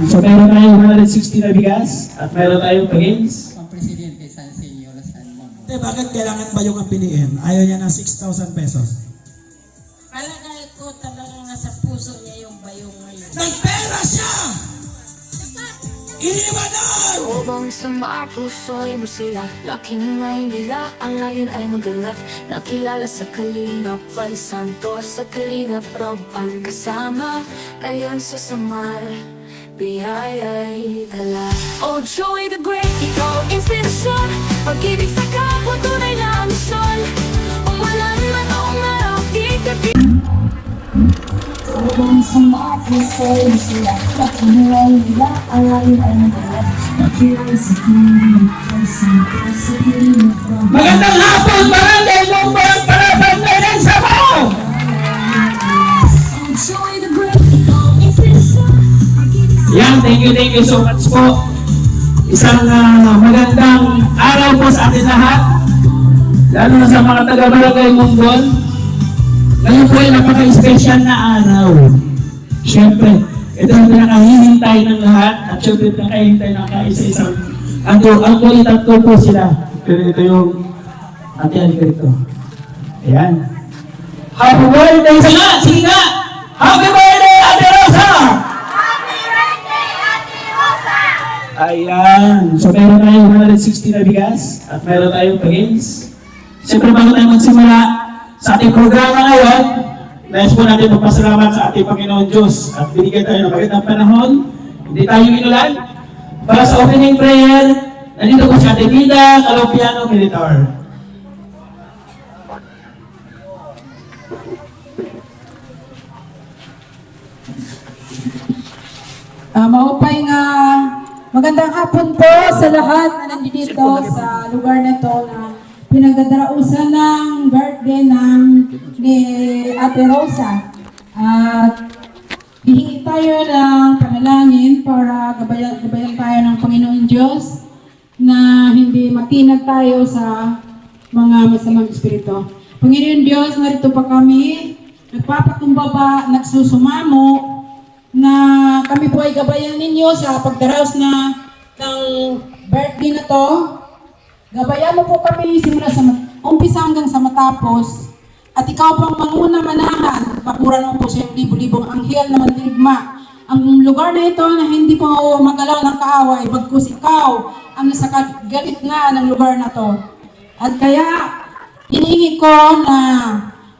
So meron tayong 160 na bigas at meron tayong pagins. Ang presidente San Senyor San Momo. Bakit kailangan ba yung piliin? Ayaw niya ng 6,000 pesos. Palagay ko talagang nasa puso niya yung bayong ngayon. Nagpera siya! Iniwanan! Ubang sa mga puso'y masila, laking may nila, ang ngayon ay magalap. Nakilala sa Kalingap, Val Santos sa Kalingap Rob ang kasama. Ngayon sa Samar, biyaya'y dala. Oh Joey the Great, ikaw inspirasyon, pag-ibig sa kapwa, tunay na misyon. Umulan man o umaraw, ikabit. Ubang sa mga puso'y masila, laking may nila, ang ngayon ay magalap. Nakilala sa Kalingap, Val Santos sa Kalingap Rob. Magandang hapon, Barangay Lumbang, Parapan, Maynang Sabaw! Oh Joey the Great, ikaw inspirasyon, pag-ibig sa Yan, thank you so much po. Isang magandang araw po sa atin lahat. Lalo na sa mga taga-Barangay Munggol. Ngayon po ay napaka-special na araw. Siyempre, ito ang pinakahihintay ng lahat. At siyempre, pinakahihintay ng kaisa-isang. Actually, tatlo po sila. Pero ito yung Ate Alberto. Ayan. Happy birthday sa nga! Sige nga! Happy birthday, Ate Rosa! Ayan. So meron tayong 160 na bigas at meron tayong pagins. Siyempre bago tayo magsimula sa ating programa ngayon, nais po natin magpasalamat sa ating Panginoon Diyos at binigyan tayo ng magandang panahon. Hindi tayo inulan. Para sa opening prayer, nandito po si Ate Vida, Kalopiano Militar. Maupay nga magandang hapon po sa lahat na nandito sa lugar na to na pinagdadarausan ng birthday ni Ate Rosa. At hihingi tayo ng panalangin para gabayan tayo ng Panginoon Diyos na hindi matinag tayo sa mga masamang espiritu. Panginoon Diyos, narito pa kami, nagpapakumbaba, nagsusumamo, na kami po ay gabayan ninyo sa pagdaraos ng birthday na to. Gabayan mo po kami simula sa umpisa hanggang sa matapos. At ikaw pang manguna manahan, pakuran mo po sa libo-libong anghel na mandirigma. Ang lugar na ito na hindi po magalaw ng kaaway, bagkus ikaw ang nasa gitna ng lugar na to. At kaya, hinihingi ko na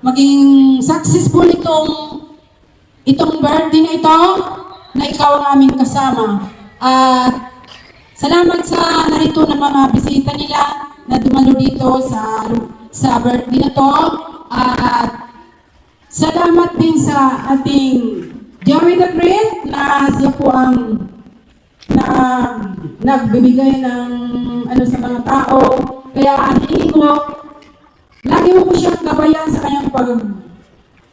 maging successful itong birthday na ito, na ikaw ang aming kasama. At salamat sa narito ng mga bisita nila na dumalo dito sa birthday na to. At salamat din sa ating Joey the Great na siya po ang nagbibigay ng sa mga tao. Kaya hindi ko, lagi mo po siyang gabayan sa kanyang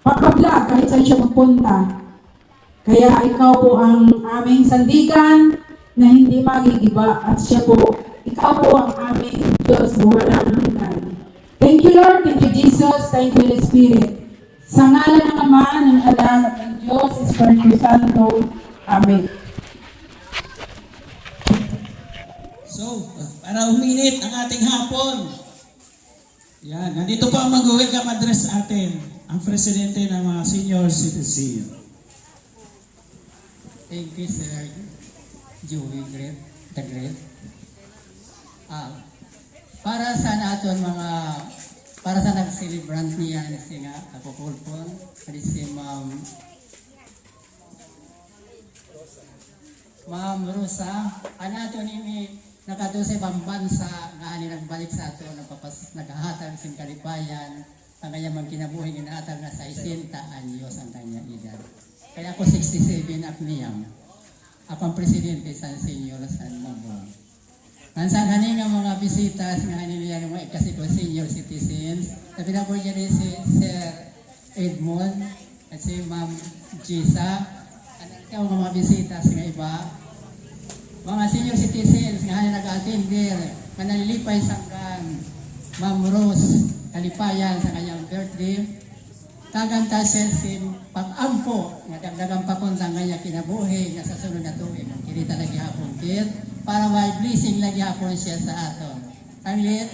pagpa-vlog kahit saan siya magpunta. Kaya ikaw po ang aming sandigan na hindi magigiba at ikaw po ang aming Diyos na walang hanggan. Thank you Lord, thank you Jesus, thank you Holy Spirit. Sa ngalan ng Ama, ng Anak, at ng Diyos, Espiritu Santo. Amen. So, para uminit ang ating hapon. Yan, nandito po ang mag-welcome address atin, ang presidente ng mga senior citizen. Thank you, Sir Joey the Great. Para sa nag-celebrant niya si nga kapupulpon, si Ma'am Rosa, anato ni nakadose bambansa nga ani nagbalik sa ato naghahatag sin kalipayan ang kanya man kinabuhi ginahatag na sa 60 anyos ang kanya edad. Kaya ako 67 at niyam. Ako ang presidente San Senyor San Momo. Nansa kani nga mga bisitas nga ani niya mga kasi ko senior citizens. Tabi na po dyan si Sir Edmond at si Ma'am Gisa. Ang mga bisitas nga iba. Mga senior citizens nga hani nag-attender, nga nalilipay sa Ma'am Rose Kalipayan sa kanyang birthday. kaganta selfin pag-ampo nga dagdagang pakuntang kanya kinabuhi nga sa sunod na tuig kirita lagi hapon kit para may blessing lagi hapon siya sa aton. Anglit,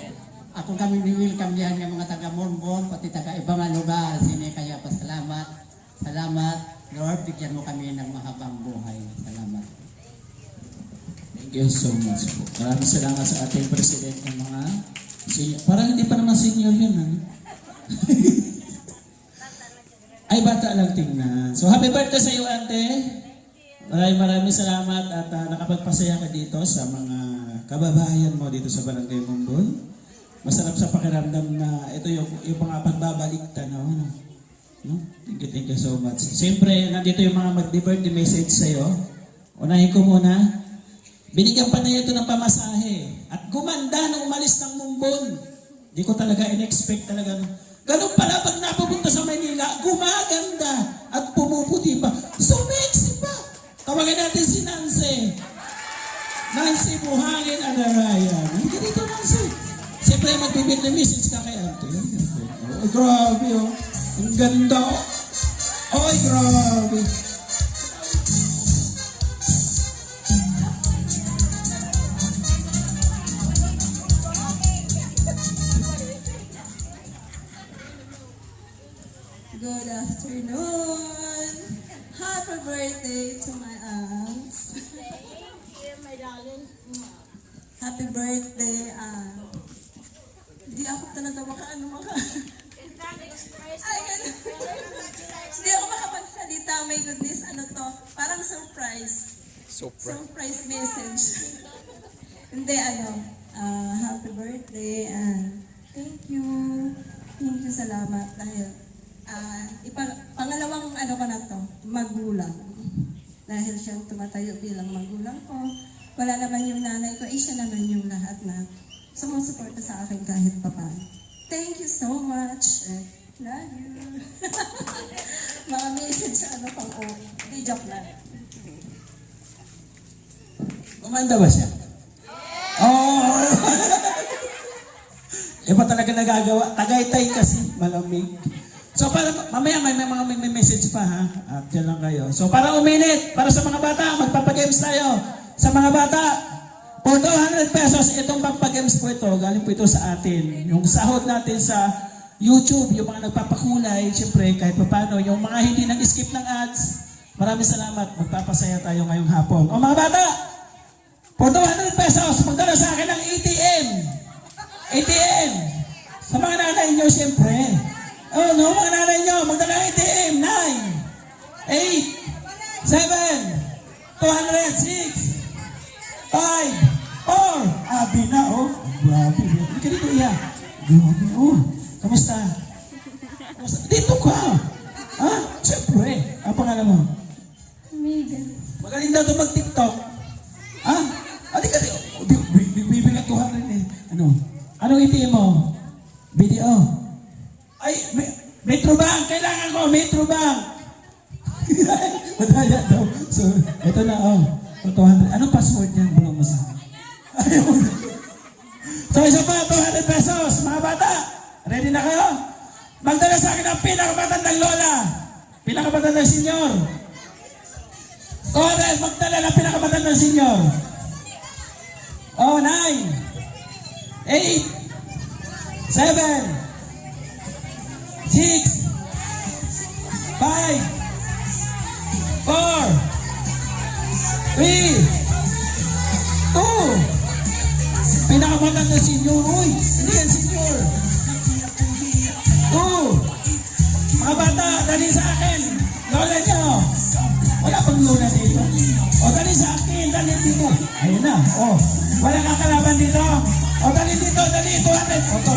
ako kami ni-welcome diyan nga mga taga-Monbon pati taga-ibang nga lugar sini kaya pasalamat. Salamat Lord, bigyan mo kami ng mahabang buhay. Salamat. Thank you so much po. Maraming salamat sa ating president ng mga senior. Parang hindi pa naman senior yun, ha? Ay, bata lang tingnan. So, happy birthday sa iyo, ate. Maraming salamat at nakapagpasaya ka dito sa mga kababayan mo dito sa Barangay Monbon. Masarap sa pakiramdam na ito yung mga pagbabalik tanaw. No? Thank you so much. Siyempre, nandito yung mga mag-birthday message sa iyo. Unahin ko muna. Binigyan pa niya ito ng pamasahe. At gumanda nung umalis ng Monbon. Hindi ko talaga in-expect talaga. Ganun pala pag napupunta sa Manila, gumaganda at pumuputi pa. Sumexy pa. Tawagin natin si Nancy. Nancy Buhangin Adarayan. Hindi ka dito, Nancy. Siyempre magbibig na message ka kay ate. Oh, grabe oh. Ang ganda oh. Oy, grabe. Good afternoon. Happy birthday to my aunts. Happy birthday, Hindi ako talaga Ay, ano? Hindi ako makapagsalita. My goodness, ano to? Parang surprise. Surprise message. Hindi, happy birthday. Thank you. Thank you, salamat. Dahil, pangalawang ko na to, magulang. Dahil siyang tumatayo bilang magulang ko. Wala naman yung nanay ko, siya naman yung lahat na sumusuporta sa akin kahit papaano. Thank you so much. Love you. Mga message pang Hindi, joke lang. Kumanda ba siya? Oh! Iba talaga nagagawa. Tagaytay kasi, malamig. So para mamaya may message pa ha. At yan lang kayo. So para uminit, para sa mga bata, magpapagames tayo. Sa mga bata, for 200 pesos, itong pagpagames po ito, galing po ito sa atin. Yung sahod natin sa YouTube, yung mga nagpapakulay, siyempre kahit paano, yung mga hindi nag-skip ng ads, maraming salamat. Magpapasaya tayo ngayong hapon. O mga bata, for 200 pesos, magdala sa akin ng ATM. ATM. Sa mga nanay nyo, siyempre. Oh, no, mga nanay nyo, magdala ng ATM. 9, 8, 7, 206, 5, 4. Abi na, oh. Grabe. Hindi ka dito, iya. Grabe, oh. Kamusta? Dito ka. Ha? Siyempre. Ang pangalan mo? Megan. Magaling daw ito mag-TikTok. Ha? Adi ka dito. Bibigyan 200 eh. Ano? Anong ATM mo? Video. Ay, Metro Bank. Kailangan ko, Metro Bank. Madaya daw. So, ito na, oh. 200. Anong password niyan? Bulong mo sa ayun. So, isa pa, 200 pesos. Mga bata, ready na kayo? Magdala sa akin ang pinakamatandang lola. Pinakamatandang senyor. Correct, magdala ng pinakamatandang senyor. Oh, 9, 8, 7, 6, 5, 4, 3, 2, pinakamatanda senior. Uy, hindi yan senior. 2, mga bata, dali sa akin. Lola nyo. Wala pang lola dito. O, dali sa akin, dali dito. Ayun na, o. Wala kakalaban dito. O, dali dito, dali. 200. O, to.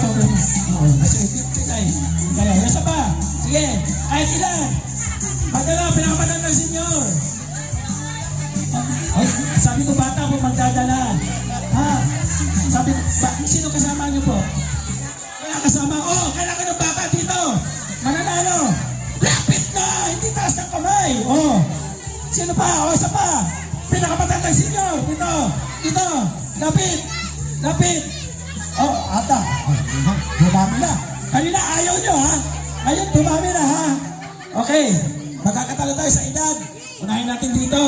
Kaya, nasa pa. Sige, kahit ilan. Magdala, pinakamatanda senior. Oh, sabi ko bata po magdadala. Ha? Sabi ko, sino kasama niyo po? Wala kasama. Oh, kailangan ng bata dito. Mananalo. Lapit na! Hindi taas ng kamay. Oh. Sino pa? Oh, isa pa. Pinakamatandang senyor. Dito. Dito. Lapit. Lapit. Oh, ata. Oh, dumami na. Kanina ayaw nyo, ha? Ngayon, dumami na ha. Okay, magkakatalo tayo sa edad. Unahin natin dito.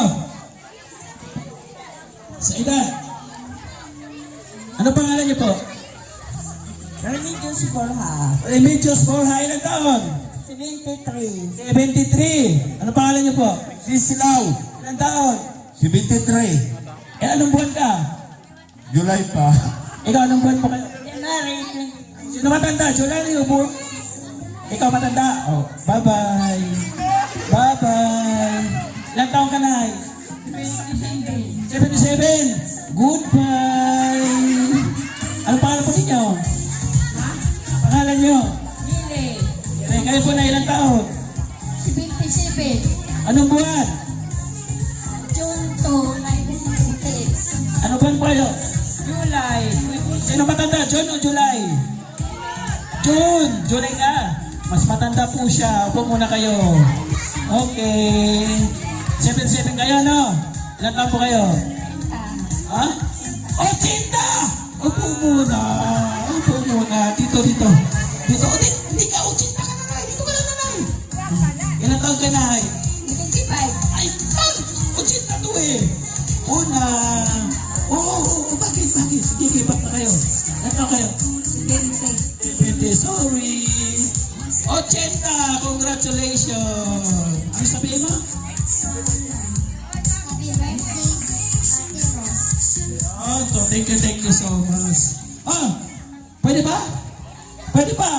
Sa edad. Ano pangalan niyo po? Remedios Borja, Remedios Borja, ilang taon? 73. 73. Ano pangalan niyo po? Sislaw, Ilang taon? 73. Anong buwan ka? July pa. Ikaw, anong buwan pa kayo? January Sino matanda? July o bu? Ikaw matanda? Oh, bye-bye. Bye-bye. Ilang taon ka na? 77. Goodbye. Ano pangalan po ninyo? Pangalan nyo? Lili, Kayo po na ilang taon? 77, Anong buwan? June 2, 1996, Ano buwan po kayo? July, Sino matanda? June o July? June! July ka. Mas matanda po siya. Upo muna kayo. Okay. 77 kayo, no? Ilan taon po kayo? Ha? 80! Upo muna. Upo muna. Dito. Dito. O, hindi ka. 80 ka na, Nay. Dito ka na, Nay. Ilan taon ka, Nay? 25, Ay, 80 to eh. Una. Oo. Bakit? Sige, kipat na kayo. Ilan taon kayo? 20, sorry. 80, congratulations. Ano sabihin mo? Oh, so thank you so much. Oh, pwede ba? Pwede ba?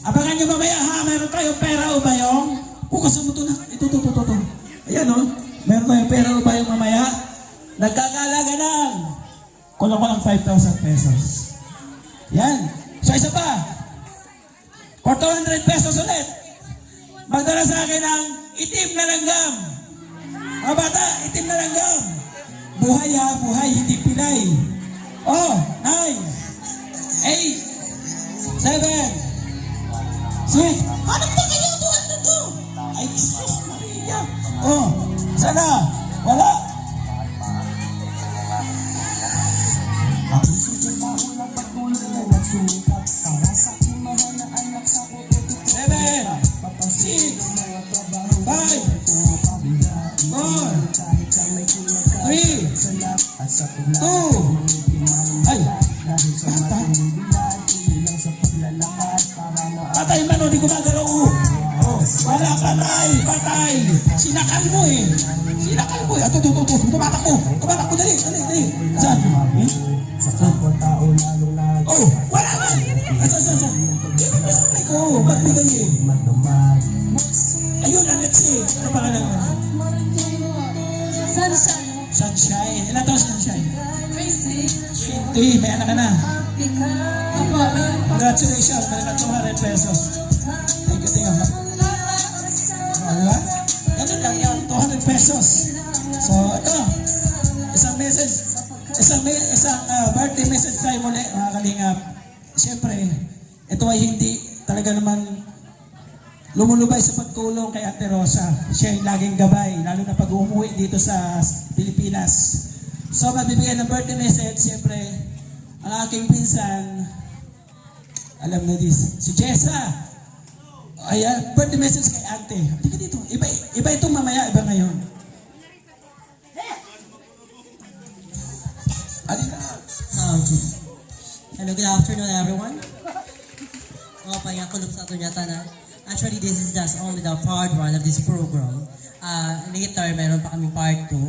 Abangan nyo mamaya ha, meron tayong pera o bayong. Bukasan mo to na. Ito. Ayan oh, meron tayong pera o bayong mamaya. Nagkakalaga ng kulang 5,000 pesos. Yan. So isa pa. For 200 pesos ulit. Magdala sa akin ng itim na langgam. Mga bata, itim na langgam. Buhay ha, buhay, hindi pilay. Oh, 9, 8, 7, 6. Hanap ba kayo? 200 to. Ay, Jesus Maria. Oh, sana. Wala. Seven, 6, 5, 4, 3, 2, ay, patay man o, di gumagalaw o. Wala patay, patay. Sinakal mo eh. Ito, tumatakbo, dali. Saan? Oh, wala man. Saan? Oh, magbigay eh. Ayun, ang next eh. Ano pangalan mo? Sunshine. Ilan taon Sunshine? 20. May anak ka na. Congratulations. Meron ka 200 pesos. Thank you. Diba? Ganun lang yan. 200 pesos. So, ito. Isang birthday message tayo muli, mga kalingap. Siyempre, ito ay hindi talaga naman lumulubay sa pagtulong kay Ate Rosa. Siya ay laging gabay, lalo na pag umuwi dito sa Pilipinas. So, magbibigay ng birthday message, siyempre, ang aking pinsan, alam na this, si Jessa. Ay, birthday message kay Ate. Tika dito, iba itong mamaya, iba ngayon. Hello, good afternoon, everyone. Payakulog sa ato yata na. Actually, this is just only the part 1 of this program. Later, meron pa kaming part 2.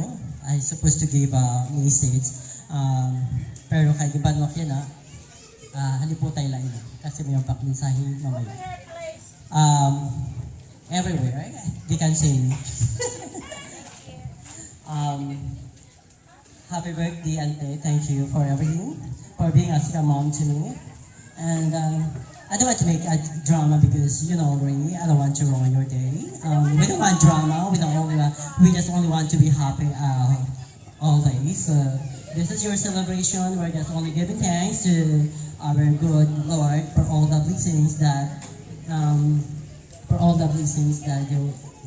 I supposed to give a message. Pero kay Giban mo yan haliputay lang yun. Kasi mayroon pa mensahe mamaya. Everywhere, they can sing. Happy birthday, Ante. Thank you for everything, for being a second mom to me. And I don't want to make a drama because you know already. I don't want to ruin your day. We don't want drama. We just only want to be happy always. This is your celebration. We're just only giving thanks to our good Lord for all the blessings that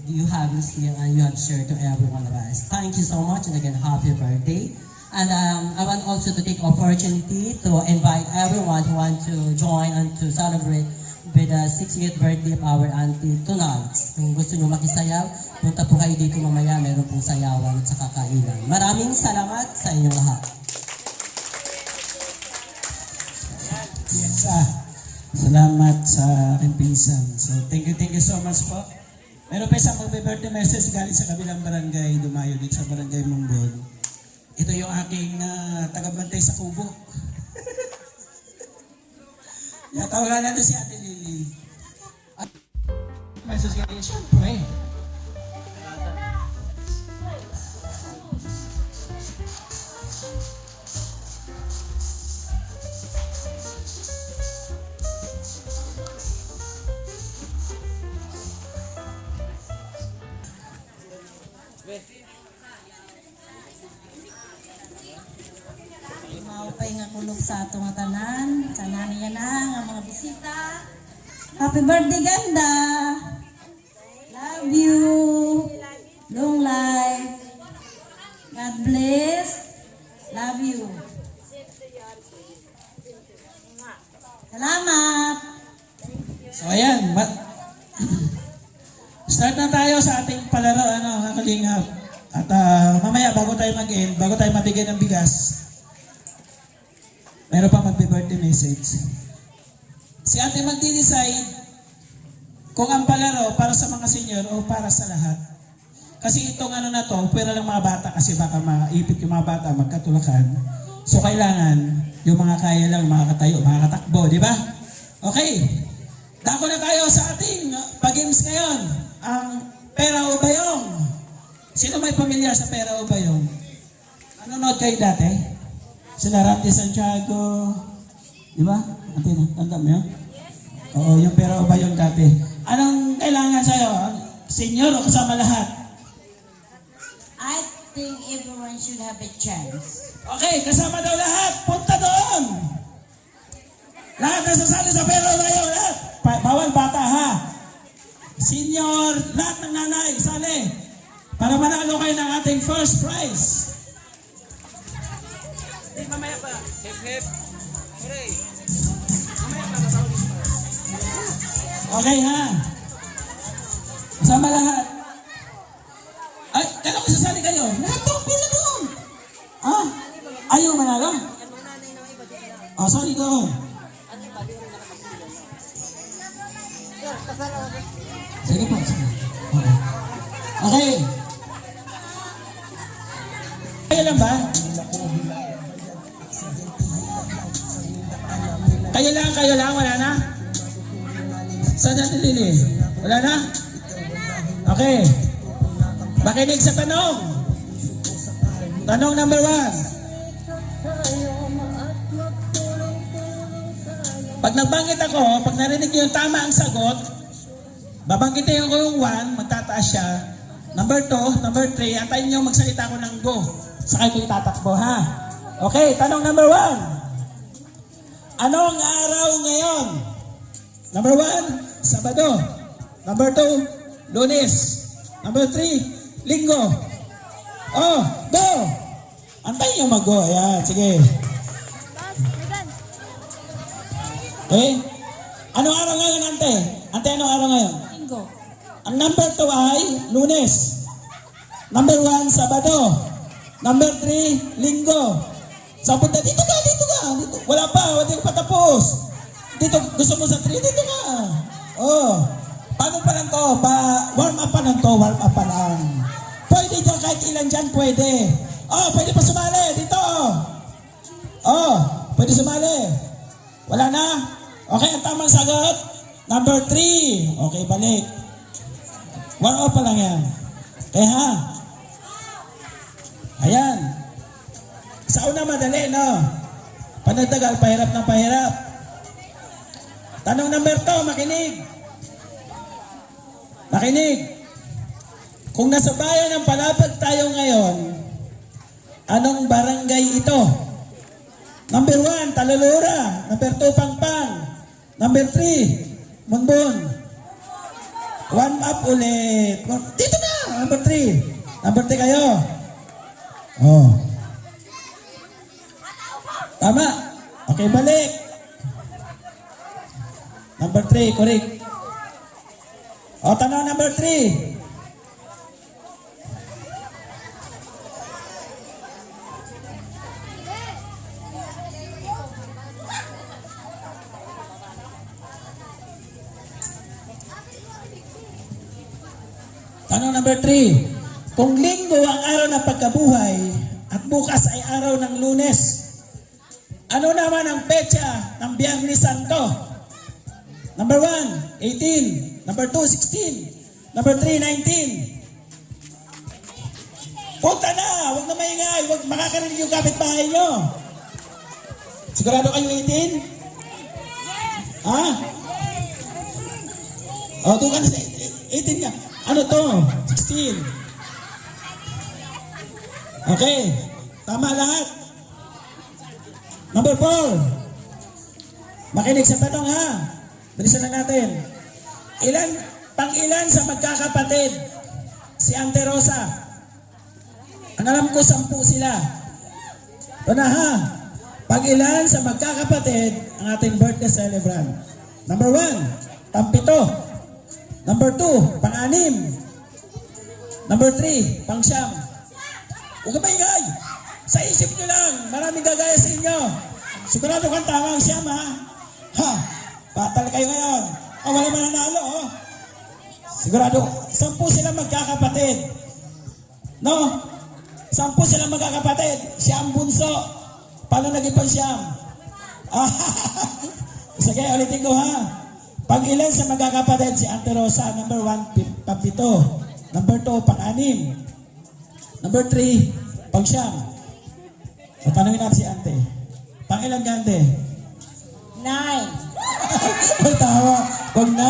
you have received and you have shared to every one of us. Thank you so much, and again, happy birthday. And I want also to take opportunity to invite everyone who want to join and to celebrate with the 60th birthday of our auntie tonight. Kung gusto nyo makisayaw, punta po kayo dito mamaya. Meron pong sayawan at saka kainan. Maraming salamat sa inyong lahat. Yes, salamat sa aking pinsan. So, thank you so much po. Meron pa isang birthday message galing sa kabilang barangay, dumayo dito sa barangay Mungbon. Ito yung aking tagabantay sa kubo. Tawagan natin si Ate Lily. Message galing, syempre. Maupay nga kulog sa atong tanan. Sana niya na ang mga bisita. Happy birthday, ganda! Love you! Long life! God bless! Love you! Salamat! So ayan, start na tayo sa ating palaro, mga kalingap. At mamaya, bago tayo mag-end, bago tayo mabigyan ng bigas, meron pa mag-birthday message. Si ate magdi-decide kung ang palaro para sa mga senior o para sa lahat. Kasi itong na to, pwera lang mga bata kasi baka maipit yung mga bata, magkatulakan. So kailangan yung mga kaya lang, makakatayo, makakatakbo, di ba? Okay. Dako na tayo sa ating pag-games ngayon. Ang pera o bayong. Sino may pamilyar sa pera o bayong? Nanonood kayo dati? Sila Randy Santiago. Di ba? Tandaan mo yun? Oo, yung pera o bayong dati. Anong kailangan sa'yo? Senior o kasama lahat? I think everyone should have a chance. Okay, kasama daw lahat. Punta doon. Lahat na sasali sa pera o bayong. Lahat. Bawal bata ha. Senior, lahat ng nanay, sali. Para manalo kayo ng ating first prize. Mamaya pa. Hip hip. Hooray. Mamaya pa. Okay ha. Kasama lahat. Ay, kailan ko sasali kayo? Lahat doon, pila doon. Ayaw manalo? Sorry doon. Sige po, sige. Okay. Kayo lang ba? Kayo lang, wala na? Saan natin Lili? Wala na? Okay. Makinig sa tanong. Tanong number 1. Pag nagbangit ako, pag narinig niyo yung tama ang sagot, babanggitin ko yung 1, magtataas siya. Number 2, number 3, antayin niyo magsalita ko ng go. Sakay ko itatakbo, ha? Okay, tanong number 1. Anong araw ngayon? Number 1, Sabado. Number 2, Lunes. Number 3, Linggo. Oh, go! Antayin niyo mag-go. Ayan, sige. Okay? Anong araw ngayon, ante? Ante, anong araw ngayon? Linggo. Ang number 2 ay Lunes. Number 1, Sabado. Number 3, Linggo. So, punta, dito ka. Wala pa, hindi ko pa tapos. Dito, gusto mo sa 3, dito ka. Oh, paano pa lang to? Warm up pa lang to, warm up pa lang. Pwede dyan, kahit ilan dyan, pwede. Oh, pwede pa sumali, dito. Oh, pwede sumali. Wala na? Okay, ang tamang sagot. Number 3. Okay, balik. Warm up pa lang yan. Okay, ha? Ayan. Sa una madali, no? Panagdagal, pahirap ng pahirap. Tanong number 2, makinig. Makinig. Kung nasa bayan ng Palapag tayo ngayon, anong barangay ito? Number 1, Talulura. Number 2, Pangpang. Number 3, Munbon. One up ulit. Dito na, number 3. Number 3 kayo. Oh. Tama. Okay, balik. Number 3, correct. O, tanong number 3. Tanong number 3. Kung linggo ang araw ng pagkabuhay at bukas ay araw ng Lunes, ano naman ang petsa ng Biyernes Santo? Number 1, 18. Number 2, 16. Number 3, 19. Punta na! Huwag na maingay! Huwag makakarinig yung kapitbahay nyo! Sigurado kayo 18? Ha? O, doon ka na sa 18 nga. Ano to? 16. Okay. Tama lahat. Number 4. Makinig sa tanong ha. Bilisan lang natin. Pang-ilan sa magkakapatid si Ante Rosa? Ang alam ko 10 sila. Ito na ha. Pang-ilan sa magkakapatid ang ating birthday celebrant? Number 1, pang-7. Number 2, pang-6. Number 3, pang-9. Huwag ka maingay. Sa isip nyo lang, maraming gagaya sa inyo. Sigurado kang tama ang siyam ha. Ha, patal kayo ngayon. Wala mananalo oh. Sigurado, 10 sila magkakapatid. No? 10 sila magkakapatid. Siya ang bunso. Paano naging pang siyam? Sige, ulitin ko ha. Pag-ilan sa magkakapatid si Ante Rosa? Number 1, pang-7. Number 2, pang-6. Number 3, pang-9. Tanungin natin si Ante. Pang-ilan ka, Ante? 9. Ay, tawa. Pang-9.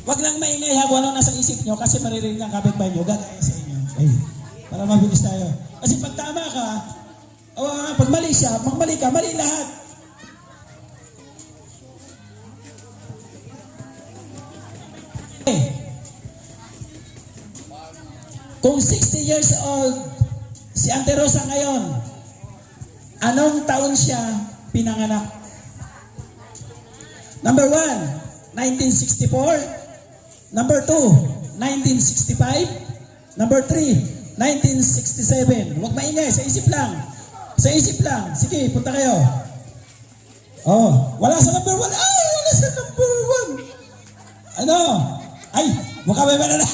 Wag lang maingay ha. Kung ano nasa isip nyo kasi maririnig ng kapitbahay nyo. Gagaya sa inyo. Okay. Para mabilis tayo. Kasi pag tama ka, pag mali siya, magmali ka, mali lahat. Okay. Kung 60 years old si Ante Rosa ngayon, anong taon siya pinanganak? Number 1, 1964. Number 2, 1965. Number 3, 1967. Huwag maingay, sa isip lang. Sa isip lang. Sige, punta kayo. Oh, wala sa number 1. Ay, wala sa number 1. Ano? Ay, mukha may banana.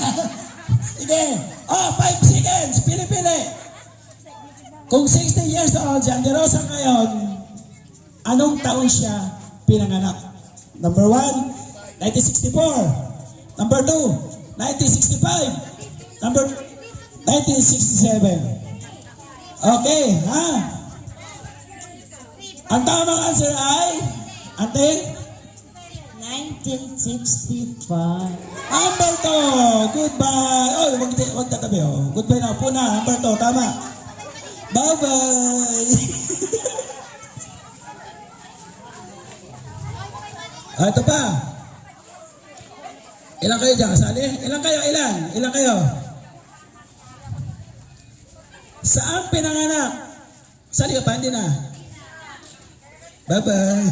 Sige. Oh, 5 seconds. Pili-pili. Kung 60 years old si Ante Rosa ngayon, anong taon siya pinanganak? Number 1, 1964. Number 2, 1965. Number 1967. Okay, ha? Ang tamang answer ay, Ante? 1965. Humberto! Goodbye! Oh, huwag tatabi, oh. Goodbye na. Puna, Humberto. Tama. Bye-bye! Ito pa. Ilan kayo dyan? Kasali? Ilan kayo? Ilan kayo? Saan pinanganak? Sali ka pa? Hindi na. Bye-bye.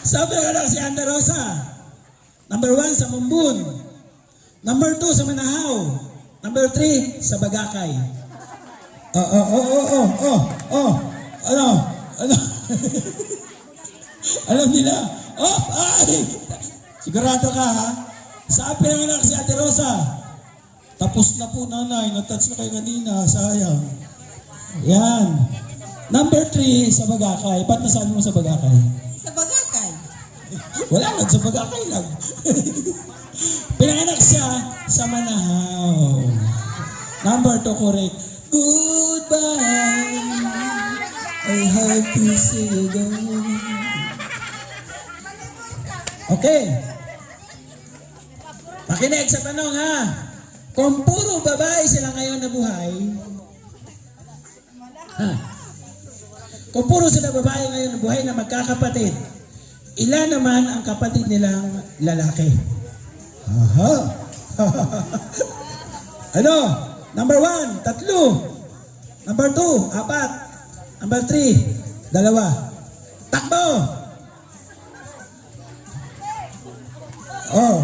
Saan pinanganak si Ante Rosa? Number 1 sa Mumbun. Number 2 sa Manahaw. Number 3 sa Bagakay. Ano? Alam nila. Ay! Sigurado ka ha? Saan pinanganak si Ate Rosa? Tapos na po nanay, natouch na kayo kanina, sayang. Yan. Number 3 sa Bagakay. Ba't nasaan mo sa Bagakay? Sa Bagakay. Wala lang, sa Bagakay lang. Pinanganak siya sa Manahaw. Number 2 correct. Goodbye. I hope you see you again. Okay. Pakinig sa tanong ha. Kung puro babae sila ngayon na buhay, kung puro sila babae ngayon na buhay na magkakapatid, ilan naman ang kapatid nilang lalaki? Aha. Ano? Number 1, 3. Number 2, 4. Number 3, 2. Dalawa. Takbo! Oh,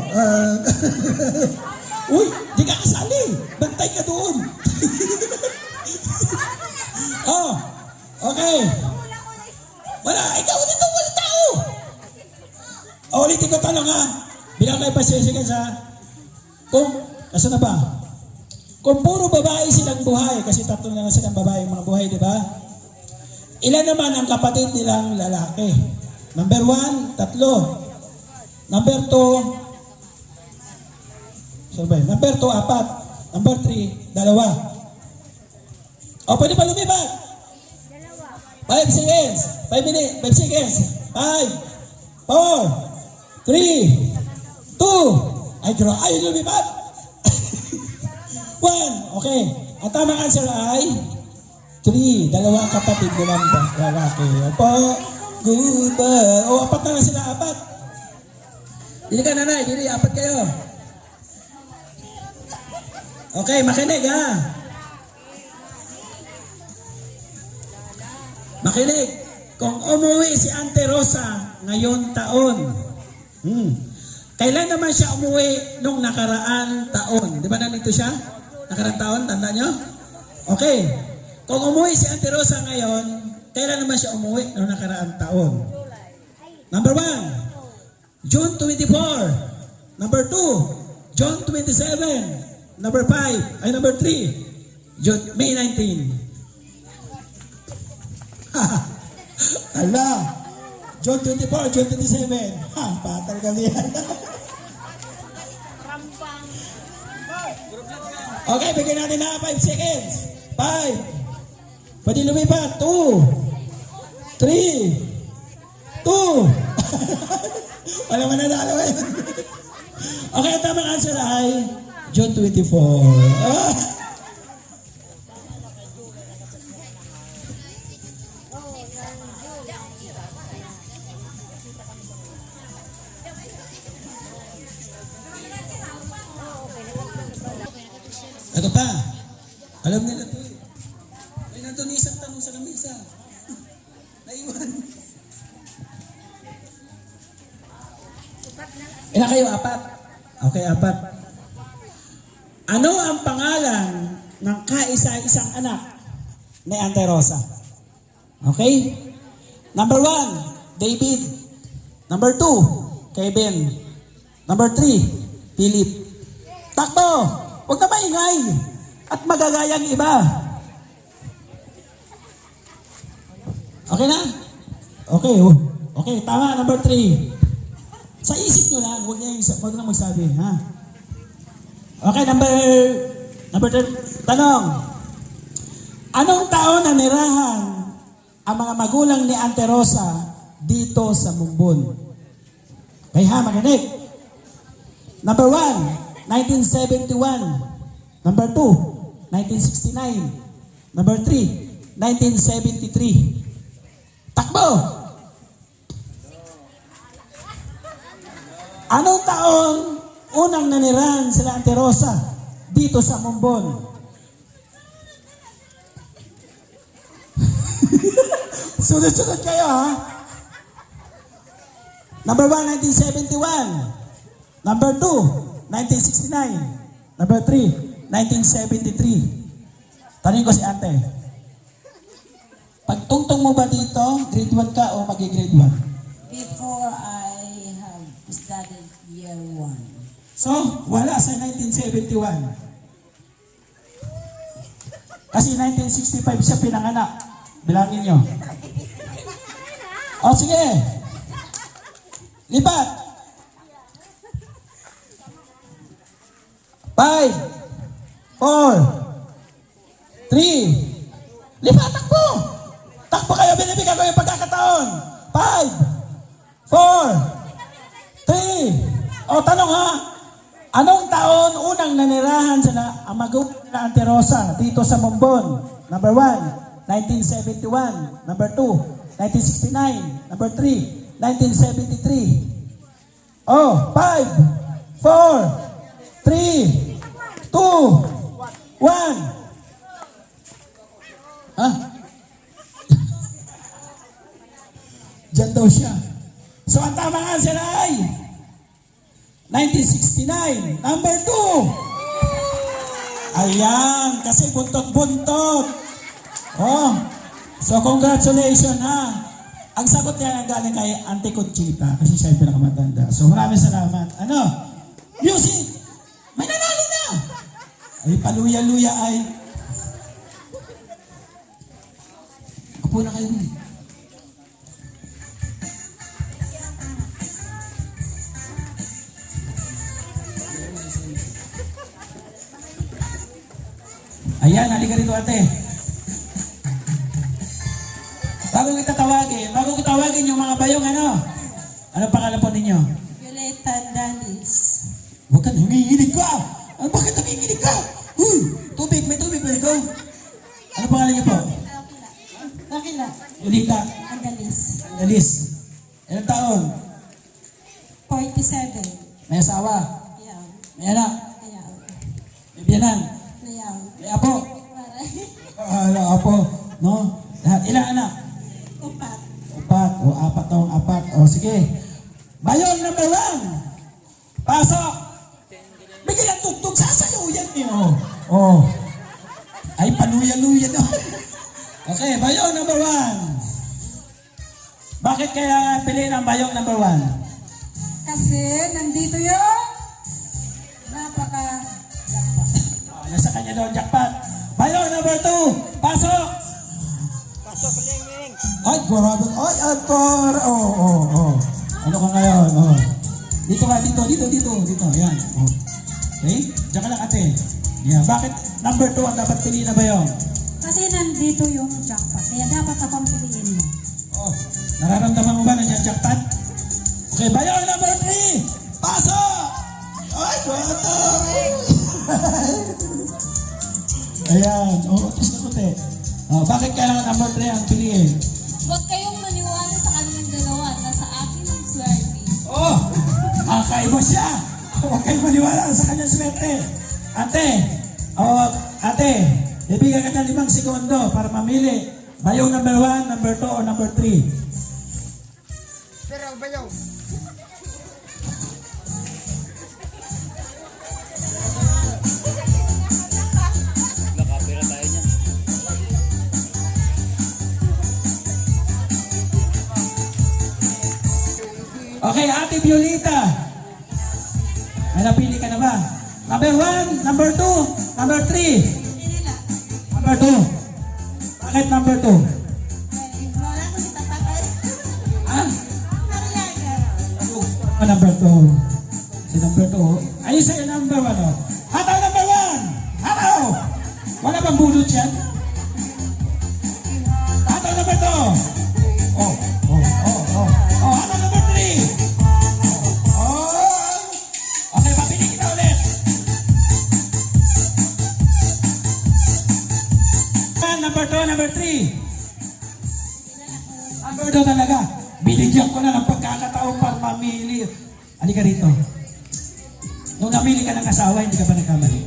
uy, di ka kasali. Bantay ka doon. Oh, okay. Wala, ikaw dito, wala tao. Oh, ulitin ko tanong ha. Bilang kayo pasisigan sa, nasa na ba? Kung puro babae silang buhay, kasi tatlo na lang silang babae mga buhay, di ba? Ilan naman ang kapatid nilang lalaki? Number 1, 3. Number 2, Number 2, 4. Number 3, 2. O, pwede pa lumipat? 5 seconds. 5 minutes. 5 seconds. 5, 4, 3, 2. Ay, ayaw lumipat. 1. Okay. Ang tamang answer ay 3. Dalawang kapatid nilang lalaki. Opo. Good. O, 4 na lang sila. 4. Dili ka nanay. Dili, 4 kayo. Okay, makinig ha. Makinig. Kung umuwi si Ante Rosa ngayon taon, kailan naman siya umuwi nung nakaraan taon? Di ba nandito siya? Nakaraan taon, tanda nyo? Okay. Kung umuwi si Ante Rosa ngayon, kailan naman siya umuwi nung nakaraan taon? Number 1, June 24. Number 2, June 27. Number 5, number 3, May 19. Ala, June 24, June 27. Ha, patal kami yan. Okay, bigyan natin na 5 seconds. 5. Pwede lumipat. 2, 3, 2. Wala man nanalo eh. Okay, ang tamang answer ay June 24. Ito pa. Alam nila ito eh. May nandun isang tanong sa lamesa. Naiwan. Ilan kayo? 4? Okay, 4. Ano ang pangalan ng kaisa-isang anak ni Ante Rosa? Okay? Number 1, David. Number 2, Kevin. Number 3, Philip. Takbo! Huwag na maingay at magagayang iba. Okay na? Okay, okay, tama. Number 3. Sa isip nyo lang, huwag na magsabi, ha? Okay, number 3, tanong. Anong taon na nirahan ang mga magulang ni Ante Rosa dito sa Mumbon? Okay ha, maganik. Number 1, 1971. Number 2, 1969. Number 3, 1973. Takbo! Anong taon unang nanirahan sila Ante Rosa dito sa Mumbon? Sunod-sunod kayo ha. Number 1, 1971. Number 2, 1969. Number 3, 1973. Tanungin ko si Ante. Pagtungtong mo ba dito, grade 1 ka o magi-grade 1? Before I have studied year 1. So, wala sa 1971. Kasi 1965 siya pinanganak. Bilangin nyo. O, sige. Lipat. 5, 4, 3. Lipat, takbo. Takbo kayo, binibigyan ko yung pagkakataon. 5, 4, 3. O, tanong ha. Anong taon unang nanirahan sila ang magulang na Ante Rosa dito sa Mumbon? Number 1, 1971. Number 2, 1969. Number 3, 1973. Oh, 5, 4, 3, 2, 1. Ha? Diyan daw siya. So ang tamang answer ay 1969. Number 2. Ayan, kasi buntot-buntot. Oh, so congratulations ha. Ang sagot niya galing kay Auntie Conchita kasi siya yung pinakamatanda. So maraming salamat. Ano? Music! May nanalo na! Ay, paluya-luya ay... Upo na kayo. Ayan, halika rito ate. Bago kita tawagin yung mga bayong ano? Ano pangalan po ninyo? Violeta Danis. Huwag ka nanginginig ka! Ano, bakit nanginginig ka? Huy! Tubig, may tubig, may go! Ano pangalan niyo po? Bakila. Yulita Andalis. Dalis. Ilang taon? 47. May asawa? Ayaw. May anak? Ayaw. May biyanan? Ayaw. May apo? Apo, no? Lahat. Ilang anak? 4. 4. O, 4 tong 4. O, sige. Bayong number 1. Pasok! Bigyan ng tugtog. Sasayaw yan eh. Oh. Ay, paluya-luya na. Okay, bayong number 1. Bakit kaya piliin ang bayong number 1? Kasi nandito yung napaka... Nasa kanya daw ang jackpot. Bayong number 2. Pasok! Ay, grabe. Ay, Antor. Oh. Ano ka ngayon? Oh. Dito ka, dito. Ayan. Oh. Okay? Diyan ka lang ate. Yeah. Bakit number 2 ang dapat piliin na bayong? Kasi nandito yung jackpot. Kaya dapat akong piliin mo. Oh. Nararamdaman mo ba na yung jackpot? Okay, bayong number 3. Pasok! Ay, Antor. Ayan. Oh, tis na puti. Oh, bakit kailangan number 3 ang piliin? Huwag kayong maniwala sa kanilang dalawa. Nasa akin ang swerte. Oh! Kakaiba siya! Huwag kayong maniwala sa kanyang swerte. Ate, bibigyan ka ng 5 segundo para mamili. Bayong number 1, number 2, o number 3. Okay, Ate Violeta. May napili ka na ba? Number 1, number 2, number 3. Number 2. Bakit number 2? Wala ko si tatakay. Ah? Mariaga. Oh, number 2. Si number 2. Ayun sa'yo number 1. Oh. Hataw number 1! Hataw! Wala bang bulot yan? Hataw number 2! Oh. Hataw number 3! Okay, papili kita ulit. Number 2, number 3. Number 2 talaga. Binigyan ko na ng pagkakataon para mamili. Halika rito. Nung namili ka ng asawa, hindi ka ba nagkamali?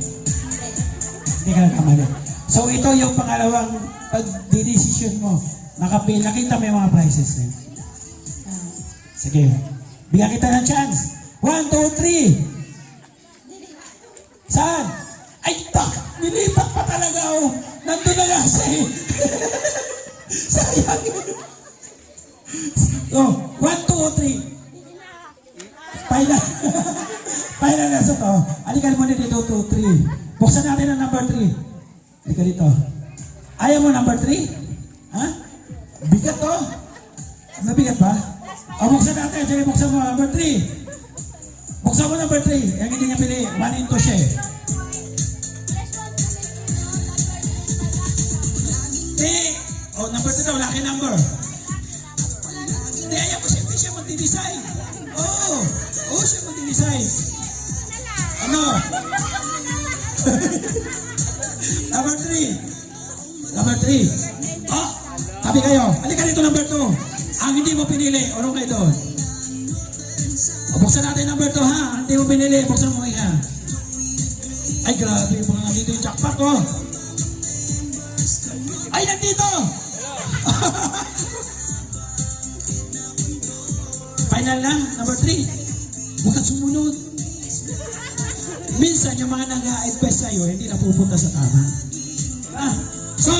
Hindi ka nagkamali. So ito yung pangalawang pag-decision mo. Nakita mo yung mga prizes na yun. Sige. Bigyan kita ng chance. 1, 2, 3. Saan? Ay, nilipat pa talaga oh. Nandun na nga siya eh. Sayang. Oh, 1, 2, 3. Final. Final na sa to. Alikan mo na dito, 2, 3. Buksan natin ang number 3. Halika dito. Ayaw mo number 3? Ha? Bigat to? Mabigat ba? O, buksan natin. Sige, buksan mo number 3. Buksan mo number 3. Yung hindi niya pili. 1 into siya eh. Oh, number 2 daw, lucky number. Hindi, ayaw ko siya mag-design. Oh, siya mag-design. Ano? Number 3. Number 3. Oh, tabi kayo. Halika dito number 2. Ang hindi mo pinili, urong kayo doon. O, buksan natin number 2 ha. Ang hindi mo pinili, buksan mo ha. Ay, grabe. Mga nandito yung jackpot oh. Ay, nandito! Final na, number 3. Huwag kang sumunod. Minsan, yung mga nag-a-advise sa'yo, hindi napupunta sa tama. So,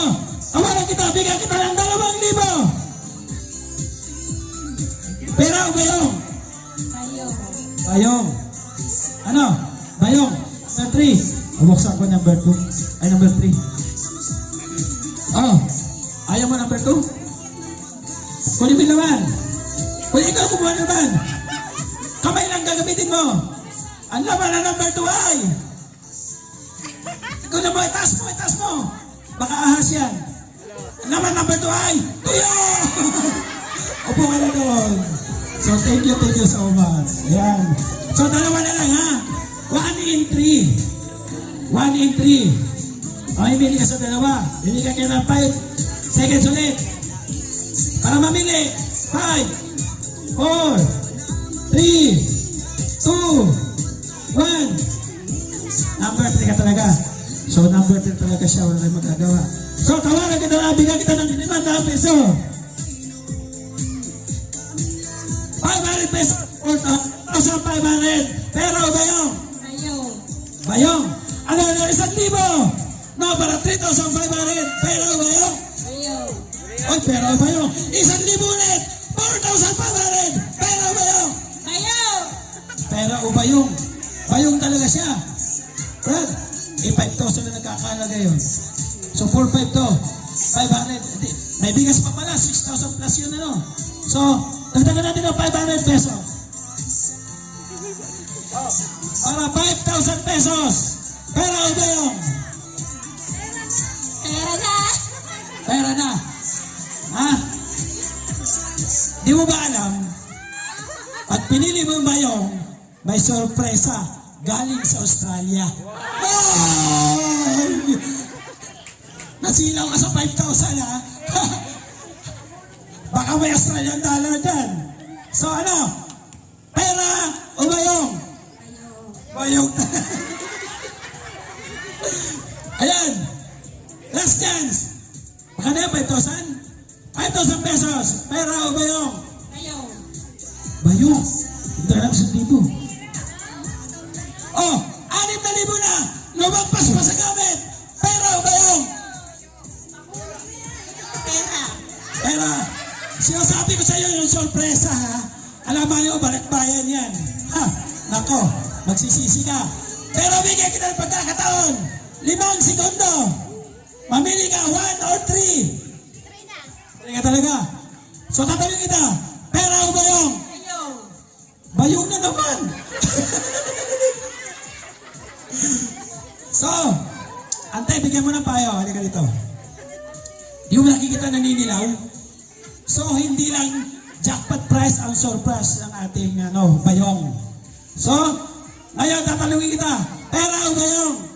tawaran kita, bigyan kita ng 2,000. Pera o bayong? Bayong. Ano? Bayong. Number 3. Bubuksan ko number 2. Ay, number 3. Oh, ayaw mo number 2? Kunin mo naman. Kung ikaw kumuha naman, kamay lang gagamitin mo. Ang laman na number 2 ay. Ikaw na mo, itaas mo. Baka ahas yan. Ang laman number 2 ay, tuyo! Upo ka na doon. So, thank you so much. Ayan. So, dalawa na lang ha. 1 in 3. 1 in 3. Okay, bili ka sa dalawa. Bili ka kayo ng 5 seconds ulit. Para mamili. 5, 4, 3, 2, 1. Number 3 ka talaga. So, number 3 talaga siya. Wala tayong magagawa. So, tawaran kita na. Bigyan kita ng 500 peso. 500 peso. 4,500. Pero bayong. Bayong. Ano na 1,000? No, para 3,500. Pero bayong. Oy, pero bayong. 1,000 ulit. 4,500. Pero bayong. Pero bayong. Bayong talaga siya. Brad, 5,000 na nagkakalaga yun. So, 4,500 to. 500. May bigas pa pala. 6,000 plus yun ano. So, dagdagan natin ng 500 pesos. Para 5,000 pesos. Pero bayong. Pera na. Ha? Di mo ba alam? Pag pinili mo yung bayong, may sorpresa galing sa Australia. Oh! Nasilaw ka sa 5,000 ha? Baka may Australian dollar dyan. So ano? Pera o bayong? Bayong. Ayan. Last chance. Baka na 5,000? 5,000 pesos. Pera o bayong? Bayong. Hindi na sa tipo. Oh, 6,000 na. Lumagpas pa sa gamit. Pera o bayong? Pera. Sinasabi ko sa iyo yung sorpresa ha. Alam mo yung balikbayan yan. Ha, nako, magsisisi ka. Pero bigyan kita ng pagkakataon. 5 segundo. Mamili ka 1 or 3. 3 ka talaga. So tatanungin kita, pera o bayong? Bayong na naman. So, antay, bigyan mo ng payo. Halika dito. Di mo nakikita naninilaw? So, hindi lang jackpot prize ang surprise ng ating bayong. So, ngayon tatanungin kita, pera o bayong?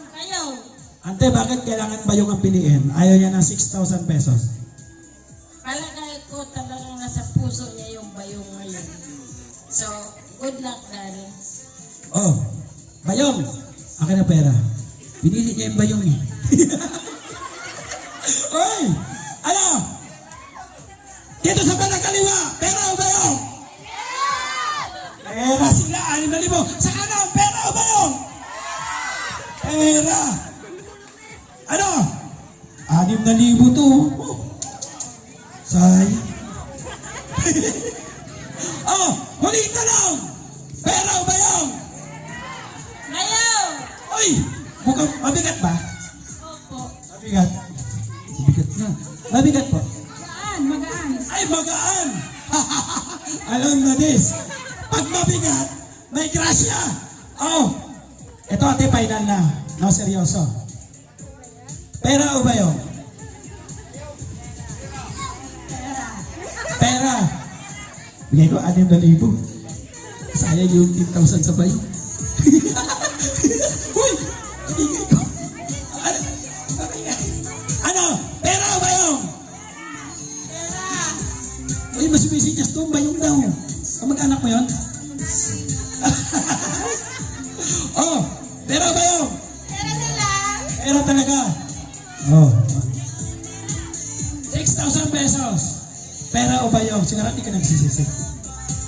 Ante, bakit kailangan bayong ang piliin? Ayaw niya ng 6,000 pesos. Palagay ko talagang nasa puso niya yung bayong ngayon. So, good luck, Daddy. Oh, bayong. Akin na pera. Pinili niya yung bayong eh. Oy! Ano? Dito sa bandang kaliwa, pera o bayong? Pera sila, 6,000. Sa kanan, pera o bayong? Pera. Ano? 6,000 to. Oh. Sayang. Oh, huling tanong. Pera o bayong? Oy, mukhang mabigat ba? Opo. Mabigat. Mabigat na. Mabigat po. Magaan. Ay, magaan! Alam na this. Pag mabigat, may grasya. Oh, ito ate, final na. No, seryoso. Pera o bayong? Pera. Bigay ko 6,000. Sayang yung 10,000 sa bayong. Uy! Bigay ko. Ano? Pera o bayong? Uy, mas mesinyas to, bayong daw. Kamag-anak mo yun? Oh, pera o bayong? Pera talaga. Oh. 6,000 pesos. Pera o bayong? Sigurado di ka nagsisisi.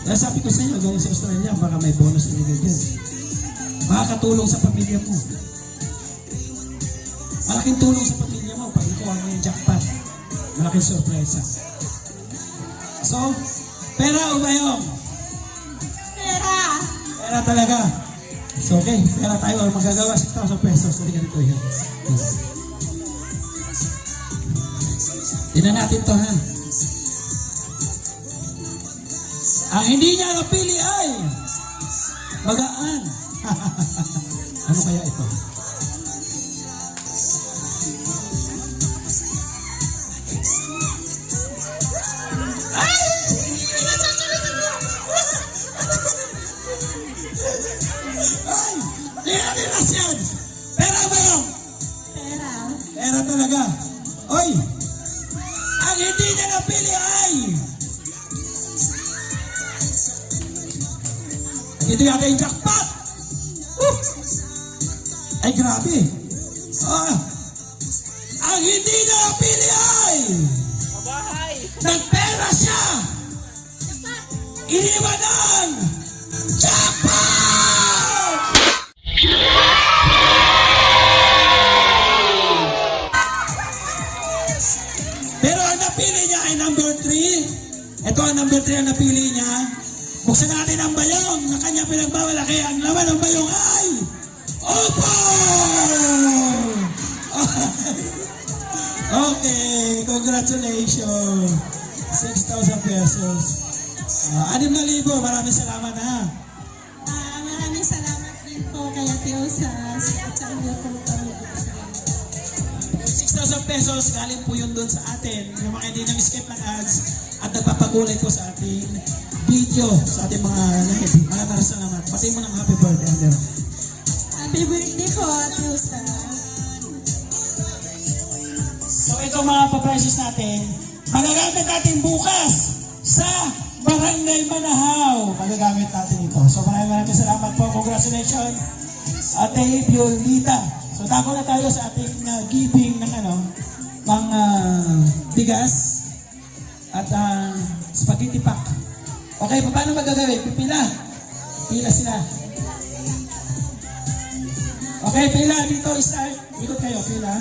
Kaya sabi ko sa inyo, galing sa Australia, baka may bonus na nila dyan. Makakatulong sa pamilya mo. Malaking tulong sa pamilya mo pag ikaw ang may jackpot. Malaking sorpresa. So, pera o bayong? Pera. Pera talaga. So, okay, pera tayo. Magagawa 6,000 pesos. Hindi ganito yun. Tingnan natin to, ha? Ang hindi niya napili ay magaan. Ano kaya ito? Ay! Linas yan! Pera ba yun? Pera. Pera talaga. Oy! Ang hindi niya napili ay ito yata yung jackpot! Ay, grabe! Ang hindi niya napili ay nagpera siya! Iniwan ng jackpot! Pero ang napili niya ay number 3. Ito ang number 3 ang napili niya. Buksan natin ang bayong na kanya pinagbabalaki. Ang laman ng bayong ay opo! Okay, congratulations. 6,000 pesos. 6,000. Maraming salamat, ha. Maraming salamat din po kay Ate Osas at sa inyo po kami. 6,000 pesos, galing po yun doon sa atin. Yung mga hindi nang-skip ng ads at nagpapakulay po sa ating video, sa ating mga live. Maraming salamat. Pati mo ng happy birthday, Ander. Happy birthday po, Ate Osas. So itong mga pa-prices natin, magagamit natin bukas sa Barangay Manahaw. Magagamit natin ito. So maraming salamat po. Congratulations, Ate Violita. So tako na tayo sa ating giving ng bigas at spaghetti pack. Okay, paano magagawin? Pipila. Pila sila. Okay, pila. Dito, start. Ikot kayo, pila.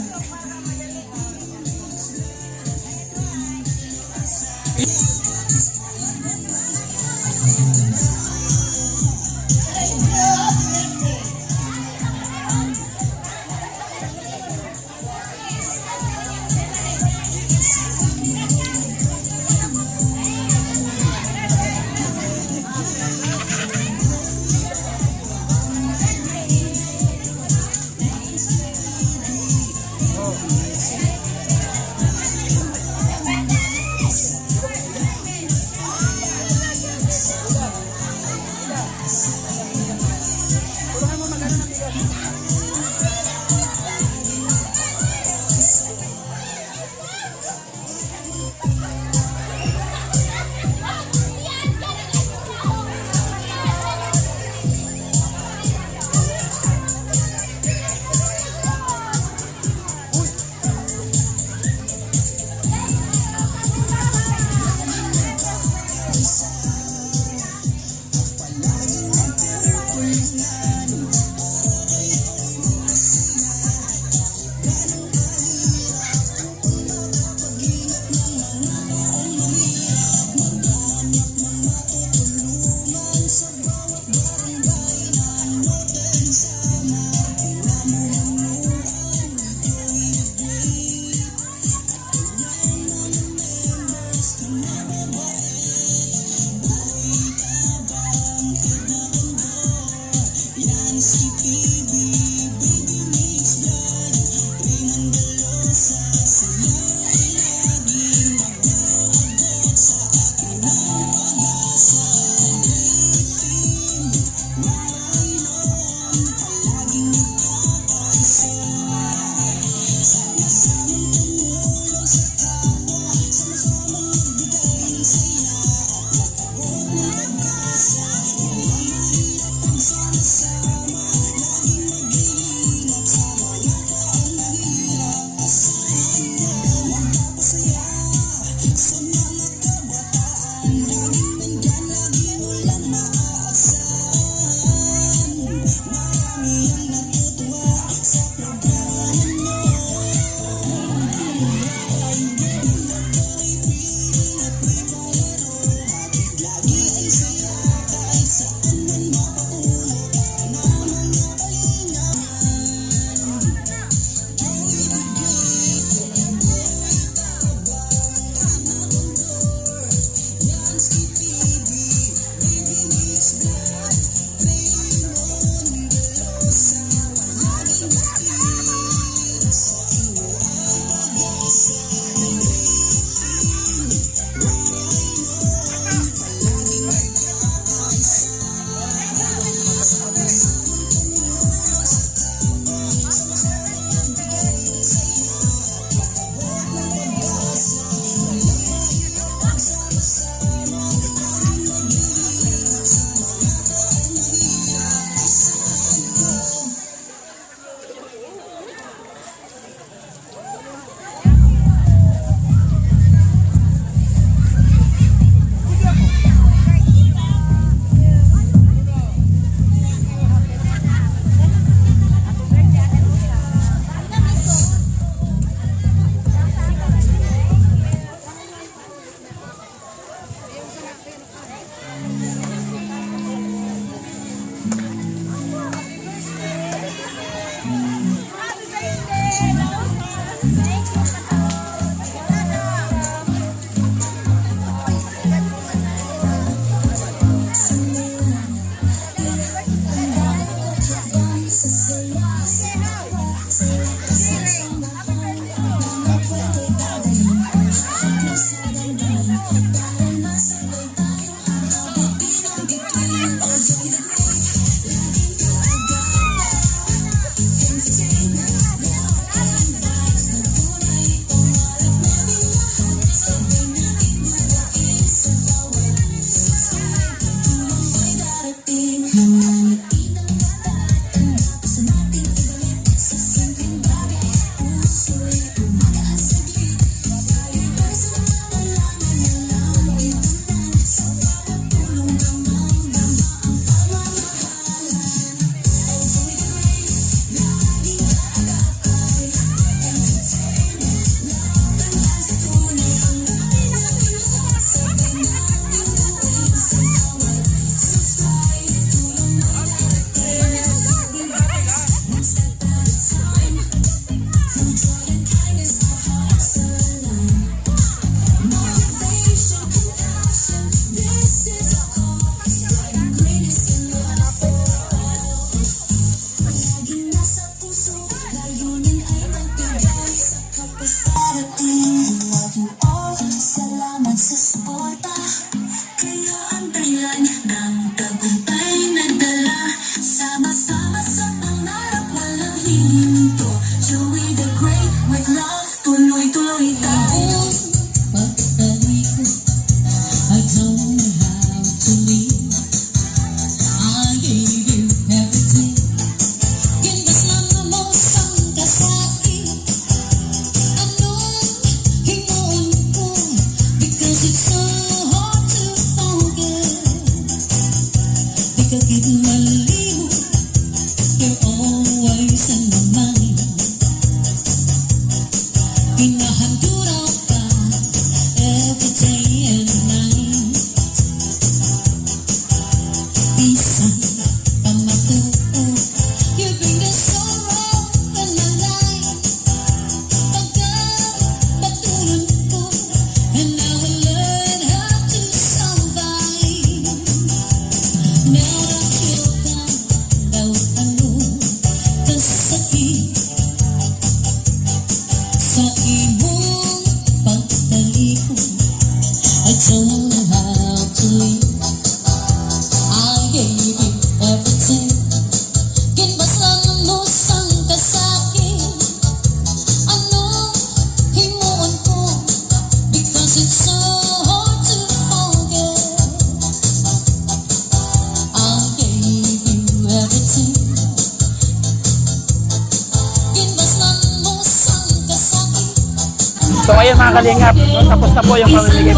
So ayun mga kalingap, tapos na po yung pamimigay.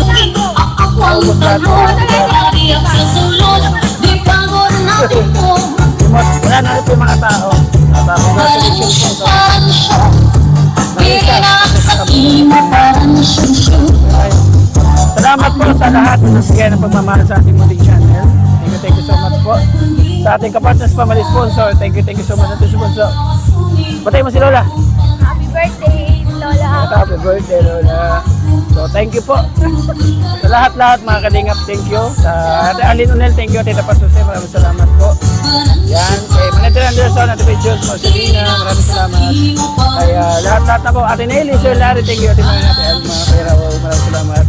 Naubos lahat po. Wala na rin po yung mga tao. Congratulations po. Salamat po sa lahat ng nagbigay ng pagmamahal sa ating munting channel. Thank you so much po. Sa ating kapartners family sponsor, thank you so much sa sponsor. Patay mo si Lola. Happy birthday, Lola. Happy birthday, Lola. So, thank you po. Sa lahat-lahat mga kalingap, thank you. Sa Ate Arlene Unel, thank you. Tita Pasuse, maraming salamat po. Yan. Kay Manager Anderson, Ate Pidgeot, Marcelina, maraming salamat. Kay lahat-lahat na po. Ate Nelly, Sir Larry, thank you. Ate Maria, Ate Alma, Kay Raul, maraming salamat.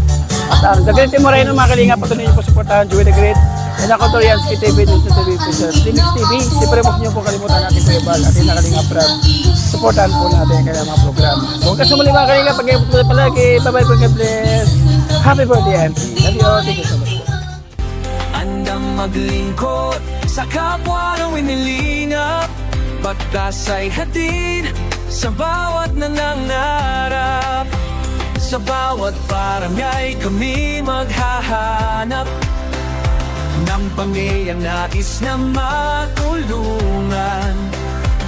At The Great Team Moreno, mga kalingap, patuloy niyo po supportahan Joey the Great. And ako, Toriansky TV, dito sa TV, Limix TV. Siyempre, huwag niyo po kalimutan natin Kuya Bal, ating nakalingap rap. Supportahan po natin ang kanyang mga program. So, huwag kasumali mga kalingap, pag-ibot po palagi. Bye-bye po, God bless. Happy birthday, Auntie. Love you all. Thank you so much. Andang maglingkod sa kapwa ng winilingap, pagtas ay hatid sa bawat nangangarap. Sa bawat barangay kami maghahanap ng pamilyang nais na matulungan.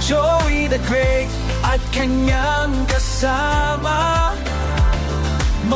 Joey the Great at kanyang kasama.